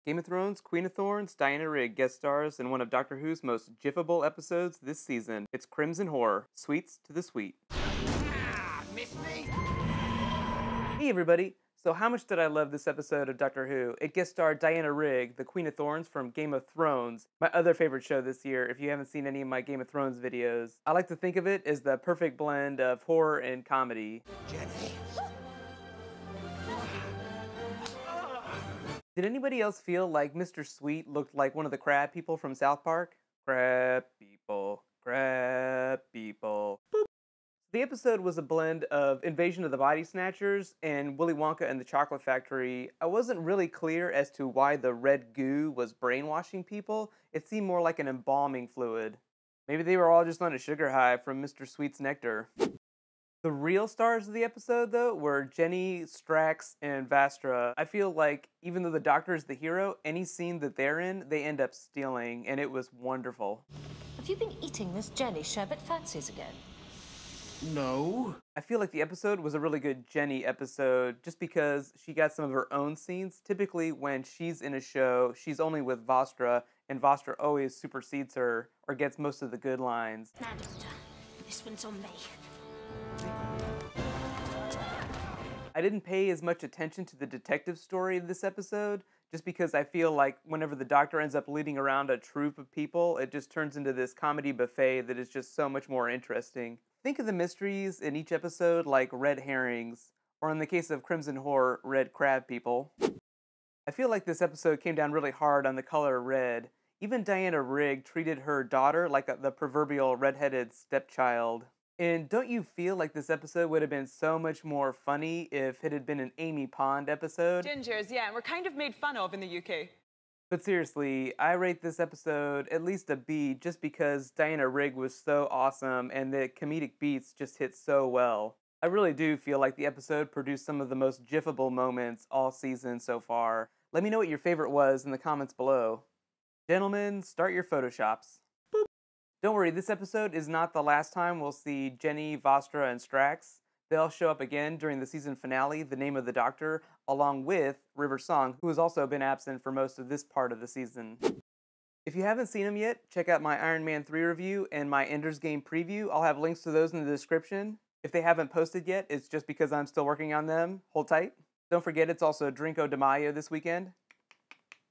Game of Thrones, Queen of Thorns, Diana Rigg guest stars in one of Doctor Who's most jiffable episodes this season. It's Crimson Horror, Sweets to the Sweet. Miss me? Hey everybody! So how much did I love this episode of Doctor Who? It guest starred Diana Rigg, the Queen of Thorns from Game of Thrones, my other favorite show this year if you haven't seen any of my Game of Thrones videos. I like to think of it as the perfect blend of horror and comedy. Jenny? Did anybody else feel like Mr. Sweet looked like one of the crab people from South Park? Crab people, crab people. Boop. The episode was a blend of Invasion of the Body Snatchers and Willy Wonka and the Chocolate Factory. I wasn't really clear as to why the red goo was brainwashing people. It seemed more like an embalming fluid. Maybe they were all just on a sugar high from Mr. Sweet's nectar. The real stars of the episode, though, were Jenny, Strax, and Vastran. I feel like even though the Doctor is the hero, any scene that they're in, they end up stealing, and it was wonderful. Have you been eating this Jenny sherbet fancies again? No. I feel like the episode was a really good Jenny episode just because she got some of her own scenes. Typically, when she's in a show, she's only with Vastran, and Vastran always supersedes her or gets most of the good lines. Now, Doctor, this one's on me. I didn't pay as much attention to the detective story of this episode, just because I feel like whenever the Doctor ends up leading around a troupe of people, it just turns into this comedy buffet that is just so much more interesting. Think of the mysteries in each episode like red herrings, or in the case of Crimson Horror, red crab people. I feel like this episode came down really hard on the color red. Even Diana Rigg treated her daughter like the proverbial redheaded stepchild. And don't you feel like this episode would have been so much more funny if it had been an Amy Pond episode? Gingers, yeah, and we're kind of made fun of in the UK. But seriously, I rate this episode at least a B just because Diana Rigg was so awesome and the comedic beats just hit so well. I really do feel like the episode produced some of the most jiffable moments all season so far. Let me know what your favorite was in the comments below. Gentlemen, start your photoshops. Don't worry, this episode is not the last time we'll see Jenny, Vastran, and Strax. They'll show up again during the season finale, The Name of the Doctor, along with River Song, who has also been absent for most of this part of the season. If you haven't seen them yet, check out my Iron Man 3 review and my Ender's Game preview. I'll have links to those in the description. If they haven't posted yet, it's just because I'm still working on them. Hold tight. Don't forget it's also Drinko de Mayo this weekend.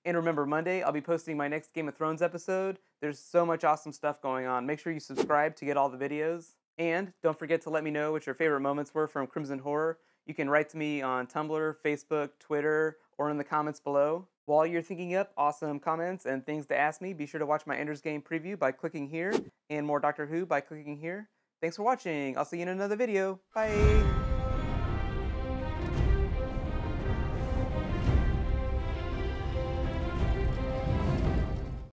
And remember, Monday, I'll be posting my next Game of Thrones episode. There's so much awesome stuff going on. Make sure you subscribe to get all the videos. And don't forget to let me know what your favorite moments were from Crimson Horror. You can write to me on Tumblr, Facebook, Twitter, or in the comments below. While you're thinking up awesome comments and things to ask me, be sure to watch my Ender's Game preview by clicking here, and more Doctor Who by clicking here. Thanks for watching. I'll see you in another video. Bye!